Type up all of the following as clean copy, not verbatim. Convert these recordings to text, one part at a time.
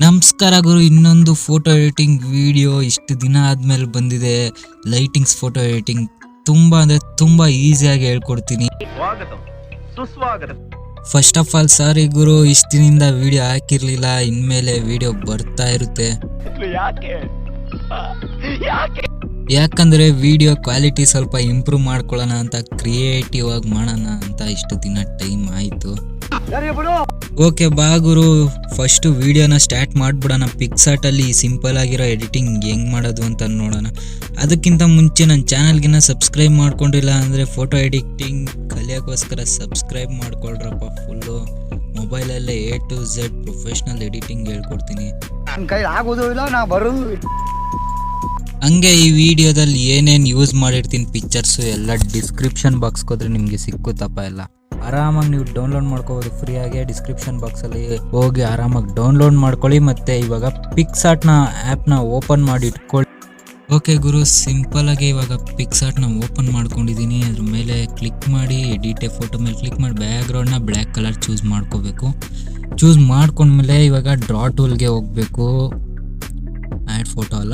ನಮಸ್ಕಾರ ಗುರು, ಇನ್ನೊಂದು photo editing video ಇಷ್ಟು ದಿನ ಆದಮೇಲೆ ಬಂದಿದೆ. ಲೈಟಿಂಗ್ಸ್ ಫೋಟೋ ಎಡಿಟಿಂಗ್ ತುಂಬ ಅಂದರೆ ತುಂಬ ಈಸಿಯಾಗಿ ಹೇಳ್ಕೊಡ್ತೀನಿ. ಫಸ್ಟ್ ಆಫ್ ಆಲ್ ಸಾರಿ ಗುರು, ಇಷ್ಟು ದಿನದಿಂದ ವಿಡಿಯೋ ಹಾಕಿರಲಿಲ್ಲ. ಇನ್ಮೇಲೆ ವಿಡಿಯೋ ಬರ್ತಾ ಇರುತ್ತೆ. ಯಾಕಂದರೆ ವಿಡಿಯೋ ಕ್ವಾಲಿಟಿ ಸ್ವಲ್ಪ ಇಂಪ್ರೂವ್ ಮಾಡ್ಕೊಳ್ಳೋಣ ಅಂತ, ಕ್ರಿಯೇಟಿವ್ ಆಗಿ ಮಾಡೋಣ ಅಂತ ಇಷ್ಟು ದಿನ ಟೈಮ್ ಆಯಿತು. ಓಕೆ ಬಾ ಗುರು, ಫಸ್ಟು ವಿಡಿಯೋನ ಸ್ಟಾರ್ಟ್ ಮಾಡಿಬಿಡೋಣ. ಪಿಕ್ಸಾರ್ಟಲ್ಲಿ ಸಿಂಪಲ್ ಆಗಿರೋ ಎಡಿಟಿಂಗ್ ಹೆಂಗೆ ಮಾಡೋದು ಅಂತ ನೋಡೋಣ. ಅದಕ್ಕಿಂತ ಮುಂಚೆ ನನ್ನ ಚಾನಲ್ಗಿನ್ನ ಸಬ್ಸ್ಕ್ರೈಬ್ ಮಾಡ್ಕೊಂಡಿಲ್ಲ ಅಂದರೆ ಫೋಟೋ ಎಡಿಟಿಂಗ್ ಕಲಿಯೋಕ್ಕೋಸ್ಕರ ಸಬ್ಸ್ಕ್ರೈಬ್ ಮಾಡ್ಕೊಳ್ರಪ್ಪ. ಫುಲ್ಲು ಮೊಬೈಲಲ್ಲೇ A to Z professional editing ಹೇಳ್ಕೊಡ್ತೀನಿ. ಹಂಗೆ ಈ ವಿಡಿಯೋದಲ್ಲಿ ಏನೇನು ಯೂಸ್ ಮಾಡಿರ್ತೀನಿ ಪಿಕ್ಚರ್ಸು ಎಲ್ಲ ಡಿಸ್ಕ್ರಿಪ್ಷನ್ ಬಾಕ್ಸ್ಗೆ ಹೋದ್ರೆ ನಿಮಗೆ ಸಿಕ್ಕುತ್ತಪ್ಪ. ಎಲ್ಲ ಆರಾಮಾಗಿ ನೀವು ಡೌನ್ಲೋಡ್ ಮಾಡ್ಕೋಬೋದು ಫ್ರೀಯಾಗಿ. ಡಿಸ್ಕ್ರಿಪ್ಷನ್ ಬಾಕ್ಸಲ್ಲಿ ಹೋಗಿ ಆರಾಮಾಗಿ ಡೌನ್ಲೋಡ್ ಮಾಡ್ಕೊಳ್ಳಿ. ಮತ್ತು ಇವಾಗ ಪಿಕ್ಸಾರ್ಟ್ನ ಆ್ಯಪ್ನ ಓಪನ್ ಮಾಡಿ ಇಟ್ಕೊಳ್ಳಿ. ಓಕೆ ಗುರು, ಸಿಂಪಲಾಗಿ ಇವಾಗ ಪಿಕ್ಸಾರ್ಟ್ನ ಓಪನ್ ಮಾಡ್ಕೊಂಡಿದ್ದೀನಿ. ಅದ್ರ ಮೇಲೆ ಕ್ಲಿಕ್ ಮಾಡಿ ಎಡಿಟ್ ಫೋಟೋ ಮೇಲೆ ಕ್ಲಿಕ್ ಮಾಡಿ ಬ್ಯಾಕ್ಗ್ರೌಂಡ್ನ ಬ್ಲ್ಯಾಕ್ ಕಲರ್ ಚೂಸ್ ಮಾಡ್ಕೋಬೇಕು. ಚೂಸ್ ಮಾಡ್ಕೊಂಡ್ಮೇಲೆ ಇವಾಗ ಡ್ರಾ ಟೂಲ್ಗೆ ಹೋಗಬೇಕು. ಆ್ಯಡ್ ಫೋಟೋ ಅಲ್ಲ,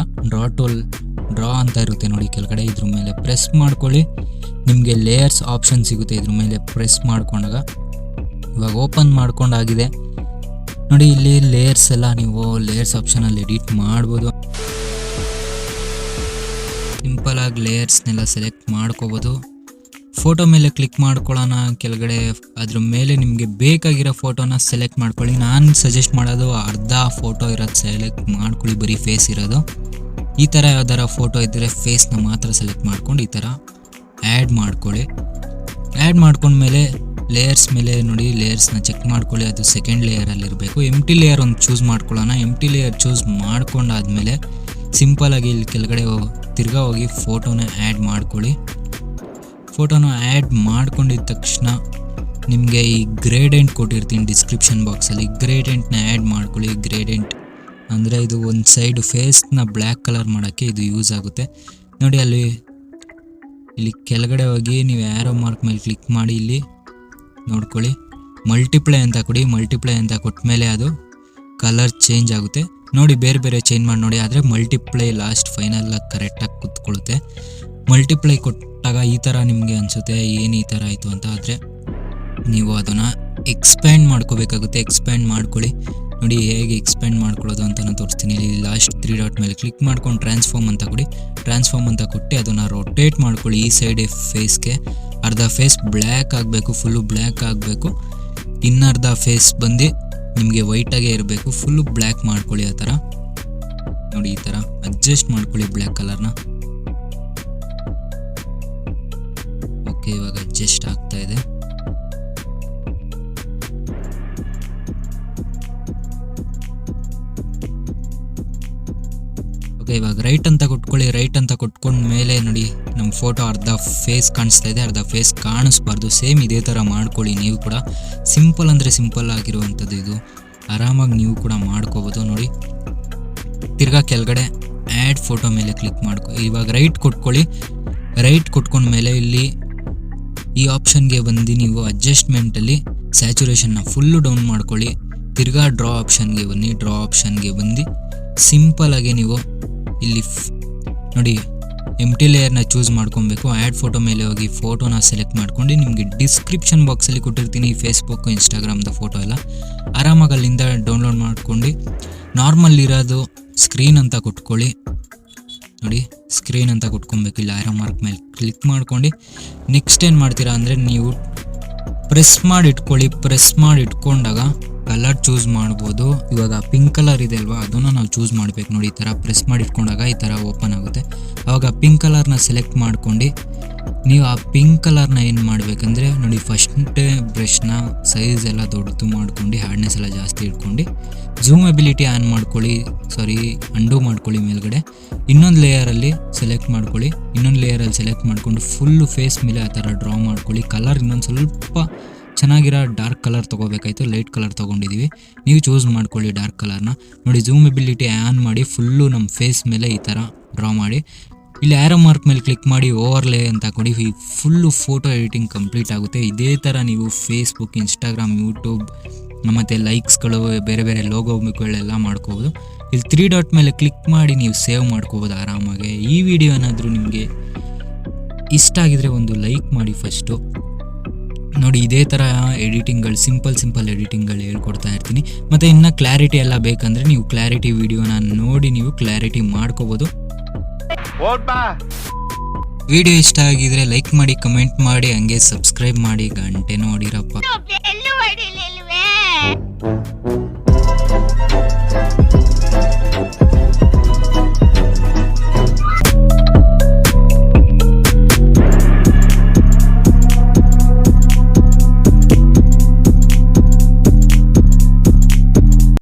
ಡ್ರಾ ಅಂತ ಇರುತ್ತೆ ನೋಡಿ ಕೆಳಗಡೆ. ಇದ್ರ ಮೇಲೆ ಪ್ರೆಸ್ ಮಾಡ್ಕೊಳ್ಳಿ, ನಿಮಗೆ ಲೇಯರ್ಸ್ ಆಪ್ಷನ್ ಸಿಗುತ್ತೆ. ಇದ್ರ ಮೇಲೆ ಪ್ರೆಸ್ ಮಾಡ್ಕೊಂಡಾಗ ಇವಾಗ ಓಪನ್ ಮಾಡ್ಕೊಂಡಾಗಿದೆ ನೋಡಿ. ಇಲ್ಲಿ ಲೇಯರ್ಸ್ ಎಲ್ಲ ನೀವು ಲೇಯರ್ಸ್ ಆಪ್ಷನಲ್ಲಿ ಎಡಿಟ್ ಮಾಡ್ಬೋದು. ಸಿಂಪಲಾಗಿ ಲೇಯರ್ಸ್ನೆಲ್ಲ ಸೆಲೆಕ್ಟ್ ಮಾಡ್ಕೋಬೋದು. ಫೋಟೋ ಮೇಲೆ ಕ್ಲಿಕ್ ಮಾಡ್ಕೊಳ್ಳೋಣ ಕೆಳಗಡೆ. ಅದ್ರ ಮೇಲೆ ನಿಮಗೆ ಬೇಕಾಗಿರೋ ಫೋಟೋನ ಸೆಲೆಕ್ಟ್ ಮಾಡ್ಕೊಳ್ಳಿ. ನಾನು ಸಜೆಸ್ಟ್ ಮಾಡೋದು ಅರ್ಧ ಫೋಟೋ ಇರೋದು ಸೆಲೆಕ್ಟ್ ಮಾಡ್ಕೊಳ್ಳಿ, ಬರೀ ಫೇಸ್ ಇರೋದು. ಈ ಥರ ಯಾವ್ದಾರ ಫೋಟೋ ಇದ್ದರೆ ಫೇಸ್ನ ಮಾತ್ರ ಸೆಲೆಕ್ಟ್ ಮಾಡ್ಕೊಂಡು ಈ ಥರ ಆ್ಯಡ್ ಮಾಡ್ಕೊಳ್ಳಿ. ಆ್ಯಡ್ ಮಾಡ್ಕೊಂಡ್ಮೇಲೆ ಲೇಯರ್ಸ್ ಮೇಲೆ ನೋಡಿ, ಲೇಯರ್ಸ್ನ ಚೆಕ್ ಮಾಡ್ಕೊಳ್ಳಿ, ಅದು ಸೆಕೆಂಡ್ ಲೇಯರಲ್ಲಿರಬೇಕು. ಎಂಟಿ ಲೇಯರ್ ಒಂದು ಚೂಸ್ ಮಾಡ್ಕೊಳ್ಳೋಣ. ಎಂಟಿ ಲೇಯರ್ ಚೂಸ್ ಮಾಡ್ಕೊಂಡಾದ್ಮೇಲೆ ಸಿಂಪಲಾಗಿ ಇಲ್ಲಿ ಕೆಳಗಡೆ ತಿರ್ಗಾ ಹೋಗಿ ಫೋಟೋನ ಆ್ಯಡ್ ಮಾಡ್ಕೊಳ್ಳಿ. ಫೋಟೋನ ಆ್ಯಡ್ ಮಾಡ್ಕೊಂಡಿದ್ದ ತಕ್ಷಣ ನಿಮಗೆ ಈ ಗ್ರೇಡೆಂಟ್ ಕೊಟ್ಟಿರ್ತೀನಿ ಡಿಸ್ಕ್ರಿಪ್ಷನ್ ಬಾಕ್ಸಲ್ಲಿ. ಗ್ರೇಡೆಂಟ್ನ ಆ್ಯಡ್ ಮಾಡ್ಕೊಳ್ಳಿ. ಗ್ರೇಡೆಂಟ್ ಅಂದರೆ ಇದು ಒಂದು ಸೈಡು ಫೇಸ್ನ ಬ್ಲ್ಯಾಕ್ ಕಲರ್ ಮಾಡೋಕ್ಕೆ ಇದು ಯೂಸ್ ಆಗುತ್ತೆ ನೋಡಿ. ಇಲ್ಲಿ ಕೆಳಗಡೆ ಹೋಗಿ ನೀವು ಆ್ಯರೋ ಮಾರ್ಕ್ ಮೇಲೆ ಕ್ಲಿಕ್ ಮಾಡಿ ಇಲ್ಲಿ ನೋಡ್ಕೊಳ್ಳಿ, ಮಲ್ಟಿಪ್ಲೈ ಅಂತ ಕೊಡಿ. ಮಲ್ಟಿಪ್ಲೈ ಅಂತ ಕೊಟ್ಟ ಮೇಲೆ ಅದು ಕಲರ್ ಚೇಂಜ್ ಆಗುತ್ತೆ ನೋಡಿ. ಬೇರೆ ಬೇರೆ ಚೇಂಜ್ ಮಾಡಿ ನೋಡಿ, ಆದರೆ ಮಲ್ಟಿಪ್ಲೈ ಲಾಸ್ಟ್ ಫೈನಲಾಗಿ ಕರೆಕ್ಟಾಗಿ ಕೂತ್ಕೊಳ್ಳುತ್ತೆ. ಮಲ್ಟಿಪ್ಲೈ ಕೊಟ್ಟಾಗ ಈ ಥರ ನಿಮಗೆ ಅನಿಸುತ್ತೆ ಏನು ಈ ಥರ ಆಯಿತು ಅಂತ. ಆದರೆ ನೀವು ಅದನ್ನು ಎಕ್ಸ್ಪ್ಯಾಂಡ್ ಮಾಡ್ಕೋಬೇಕಾಗುತ್ತೆ. ಎಕ್ಸ್ಪ್ಯಾಂಡ್ ಮಾಡ್ಕೊಳ್ಳಿ ನೋಡಿ. ಹೇಗೆ ಎಕ್ಸ್ಪ್ಯಾಂಡ್ ಮಾಡ್ಕೊಳ್ಳೋದು ಅಂತ ನಾನು ತೋರಿಸ್ತೀನಿ. ಇಲ್ಲಿ ಲಾಸ್ಟ್ 3 ಡಾಟ್ ಮೇಲೆ ಕ್ಲಿಕ್ ಮಾಡ್ಕೊಂಡು ಟ್ರಾನ್ಸ್ಫಾರ್ಮ್ ಅಂತ ಕೊಡಿ. ಟ್ರಾನ್ಸ್ಫಾರ್ಮ್ ಅಂತ ಕೊಟ್ಟು ಅದನ್ನು ರೊಟೇಟ್ ಮಾಡ್ಕೊಳ್ಳಿ. ಈ ಸೈಡ್ ಫೇಸ್ಗೆ ಅರ್ಧ ಫೇಸ್ ಬ್ಲ್ಯಾಕ್ ಆಗಬೇಕು, ಫುಲ್ಲು ಬ್ಲ್ಯಾಕ್ ಆಗಬೇಕು. ಇನ್ನರ್ಧ ಫೇಸ್ ಬಂದು ನಿಮಗೆ ವೈಟಾಗೇ ಇರಬೇಕು, ಫುಲ್ಲು ಬ್ಲ್ಯಾಕ್ ಮಾಡ್ಕೊಳ್ಳಿ. ಆ ಥರ ನೋಡಿ, ಈ ಥರ ಅಡ್ಜಸ್ಟ್ ಮಾಡ್ಕೊಳ್ಳಿ ಬ್ಲ್ಯಾಕ್ ಕಲರ್ನ. ಓಕೆ, ಇವಾಗ ಅಡ್ಜಸ್ಟ್ ಆಗ್ತಾ ಇದೆ. ಓಕೆ, ಇವಾಗ ರೈಟ್ ಅಂತ ಕೊಟ್ಕೊಳ್ಳಿ. ರೈಟ್ ಅಂತ ಕೊಟ್ಕೊಂಡ ಮೇಲೆ ನೋಡಿ, ನಮ್ಮ ಫೋಟೋ ಅರ್ಧ ಫೇಸ್ ಕಾಣಿಸ್ತಾ ಇದೆ, ಅರ್ಧ ಫೇಸ್ ಕಾಣಿಸ್ಬಾರ್ದು. ಸೇಮ್ ಇದೇ ಥರ ಮಾಡ್ಕೊಳ್ಳಿ ನೀವು ಕೂಡ. ಸಿಂಪಲ್ ಅಂದರೆ ಸಿಂಪಲ್ ಆಗಿರುವಂಥದ್ದು ಇದು. ಆರಾಮಾಗಿ ನೀವು ಕೂಡ ಮಾಡ್ಕೋಬೋದು ನೋಡಿ. ತಿರ್ಗಾ ಕೆಳಗಡೆ ಆ್ಯಡ್ ಫೋಟೋ ಮೇಲೆ ಕ್ಲಿಕ್ ಇವಾಗ ರೈಟ್ ಕೊಟ್ಕೊಳ್ಳಿ. ರೈಟ್ ಕೊಟ್ಕೊಂಡ್ಮೇಲೆ ಇಲ್ಲಿ ಈ ಆಪ್ಷನ್ಗೆ ಬಂದು ನೀವು ಅಡ್ಜಸ್ಟ್ಮೆಂಟಲ್ಲಿ ಸ್ಯಾಚುರೇಷನ್ನ ಫುಲ್ಲು ಡೌನ್ ಮಾಡ್ಕೊಳ್ಳಿ. ತಿರ್ಗಾ ಡ್ರಾ ಆಪ್ಷನ್ಗೆ ಬನ್ನಿ. ಡ್ರಾ ಆಪ್ಷನ್ಗೆ ಬಂದು ಸಿಂಪಲಾಗಿ ನೀವು ಇಲ್ಲಿ ನೋಡಿ ಎಂಟಿ ಲೇಯರ್ನ ಚೂಸ್ ಮಾಡ್ಕೊಬೇಕು. ಆ್ಯಡ್ ಫೋಟೋ ಮೇಲೆ ಹೋಗಿ ಫೋಟೋನ ಸೆಲೆಕ್ಟ್ ಮಾಡ್ಕೊಂಡು ನಿಮಗೆ ಡಿಸ್ಕ್ರಿಪ್ಷನ್ ಬಾಕ್ಸಲ್ಲಿ ಕೊಟ್ಟಿರ್ತೀನಿ ಫೇಸ್ಬುಕ್ಕು ಇನ್ಸ್ಟಾಗ್ರಾಮ್ದು ಫೋಟೋ ಎಲ್ಲ. ಆರಾಮಾಗಿ ಅಲ್ಲಿಂದ ಡೌನ್ಲೋಡ್ ಮಾಡ್ಕೊಂಡು ನಾರ್ಮಲ್ ಇರೋದು ಸ್ಕ್ರೀನ್ ಅಂತ ಕೊಟ್ಕೊಳ್ಳಿ ನೋಡಿ. ಸ್ಕ್ರೀನ್ ಅಂತ ಕೊಟ್ಕೊಬೇಕು. ಇಲ್ಲಿ ಆರೋ ಮಾರ್ಕ್ ಮೇಲೆ ಕ್ಲಿಕ್ ಮಾಡ್ಕೊಂಡು ನೆಕ್ಸ್ಟ್ ಏನು ಮಾಡ್ತೀರಾ ಅಂದರೆ ನೀವು ಪ್ರೆಸ್ ಮಾಡಿ ಇಟ್ಕೊಳ್ಳಿ. ಪ್ರೆಸ್ ಮಾಡಿ ಇಟ್ಕೊಂಡಾಗ ಕಲರ್ ಚೂಸ್ ಮಾಡ್ಬೋದು. ಇವಾಗ ಪಿಂಕ್ ಕಲರ್ ಇದೆ ಅಲ್ವಾ, ಅದನ್ನು ನಾವು ಚೂಸ್ ಮಾಡಬೇಕು ನೋಡಿ. ಈ ಥರ ಪ್ರೆಸ್ ಮಾಡಿ ಇಟ್ಕೊಂಡಾಗ ಈ ಥರ ಓಪನ್ ಆಗುತ್ತೆ. ಆವಾಗ ಪಿಂಕ್ ಕಲರ್ನ ಸೆಲೆಕ್ಟ್ ಮಾಡ್ಕೊಂಡು ನೀವು ಆ ಪಿಂಕ್ ಕಲರ್ನ ಏನು ಮಾಡಬೇಕಂದ್ರೆ ನೋಡಿ, ಫಸ್ಟ್ ಬ್ರಷ್ನ ಸೈಜ್ ಎಲ್ಲ ದೊಡ್ಡದು ಮಾಡ್ಕೊಂಡು ಹಾರ್ಡ್ನೆಸ್ ಎಲ್ಲ ಜಾಸ್ತಿ ಇಟ್ಕೊಂಡು ಝೂಮ್ ಎಬಿಲಿಟಿ ಆನ್ ಮಾಡ್ಕೊಳ್ಳಿ. ಅಂಡು ಮಾಡ್ಕೊಳ್ಳಿ. ಮೇಲ್ಗಡೆ ಇನ್ನೊಂದು ಲೇಯರಲ್ಲಿ ಸೆಲೆಕ್ಟ್ ಮಾಡ್ಕೊಳ್ಳಿ. ಇನ್ನೊಂದು ಲೇಯರಲ್ಲಿ ಸೆಲೆಕ್ಟ್ ಮಾಡ್ಕೊಂಡು ಫುಲ್ಲು ಫೇಸ್ ಮೇಲೆ ಆ ಥರ ಡ್ರಾ ಮಾಡ್ಕೊಳ್ಳಿ. ಕಲರ್ ಇನ್ನೊಂದು ಸ್ವಲ್ಪ ಚೆನ್ನಾಗಿರೋ ಡಾರ್ಕ್ ಕಲರ್ ತೊಗೋಬೇಕಾಯ್ತು. ಲೈಟ್ ಕಲರ್ ತೊಗೊಂಡಿದ್ದೀವಿ, ನೀವು ಚೂಸ್ ಮಾಡ್ಕೊಳ್ಳಿ ಡಾರ್ಕ್ ಕಲರ್ನ ನೋಡಿ. ಝೂಮ್ ಎಬಿಲಿಟಿ ಆನ್ ಮಾಡಿ ಫುಲ್ಲು ನಮ್ಮ ಫೇಸ್ ಮೇಲೆ ಈ ಥರ ಡ್ರಾ ಮಾಡಿ. ಇಲ್ಲಿ ಆರೋ ಮಾರ್ಕ್ ಮೇಲೆ ಕ್ಲಿಕ್ ಮಾಡಿ ಓವರ್ಲೇ ಅಂತ ಕೊಡಿ. ಫುಲ್ಲು ಫೋಟೋ ಎಡಿಟಿಂಗ್ ಕಂಪ್ಲೀಟ್ ಆಗುತ್ತೆ. ಇದೇ ಥರ ನೀವು ಫೇಸ್ಬುಕ್, ಇನ್ಸ್ಟಾಗ್ರಾಮ್, ಯೂಟ್ಯೂಬ್ ಮತ್ತು ಲೈಕ್ಸ್ಗಳು, ಬೇರೆ ಬೇರೆ ಲೋಗೋಗಳೆಲ್ಲ ಮಾಡ್ಕೋಬೋದು. ಇಲ್ಲಿ 3 ಡಾಟ್ ಮೇಲೆ ಕ್ಲಿಕ್ ಮಾಡಿ ನೀವು ಸೇವ್ ಮಾಡ್ಕೋಬೋದು ಆರಾಮಾಗಿ. ಈ ವಿಡಿಯೋ ಏನಾದರೂ ನಿಮಗೆ ಇಷ್ಟ ಆಗಿದರೆ ಒಂದು ಲೈಕ್ ಮಾಡಿ ಫಸ್ಟು. ನೋಡಿ, ಇದೇ ಥರ ಎಡಿಟಿಂಗ್ಗಳು, ಸಿಂಪಲ್ ಎಡಿಟಿಂಗ್ಗಳು ಹೇಳ್ಕೊಡ್ತಾ ಇರ್ತೀನಿ. ಮತ್ತು ಇನ್ನು ಕ್ಲಾರಿಟಿ ಎಲ್ಲ ಬೇಕಂದರೆ ನೀವು ಕ್ಲಾರಿಟಿ ವಿಡಿಯೋನ ನೋಡಿ ನೀವು ಕ್ಲಾರಿಟಿ ಮಾಡ್ಕೋಬೋದು. ವಿಡಿಯೋ ಇಷ್ಟ ಆಗಿದ್ರೆ ಲೈಕ್ ಮಾಡಿ, ಕಮೆಂಟ್ ಮಾಡಿ, ಹಂಗೆ ಸಬ್ಸ್ಕ್ರೈಬ್ ಮಾಡಿ, ಗಂಟೆ ನೋಡಿರಪ್ಪ.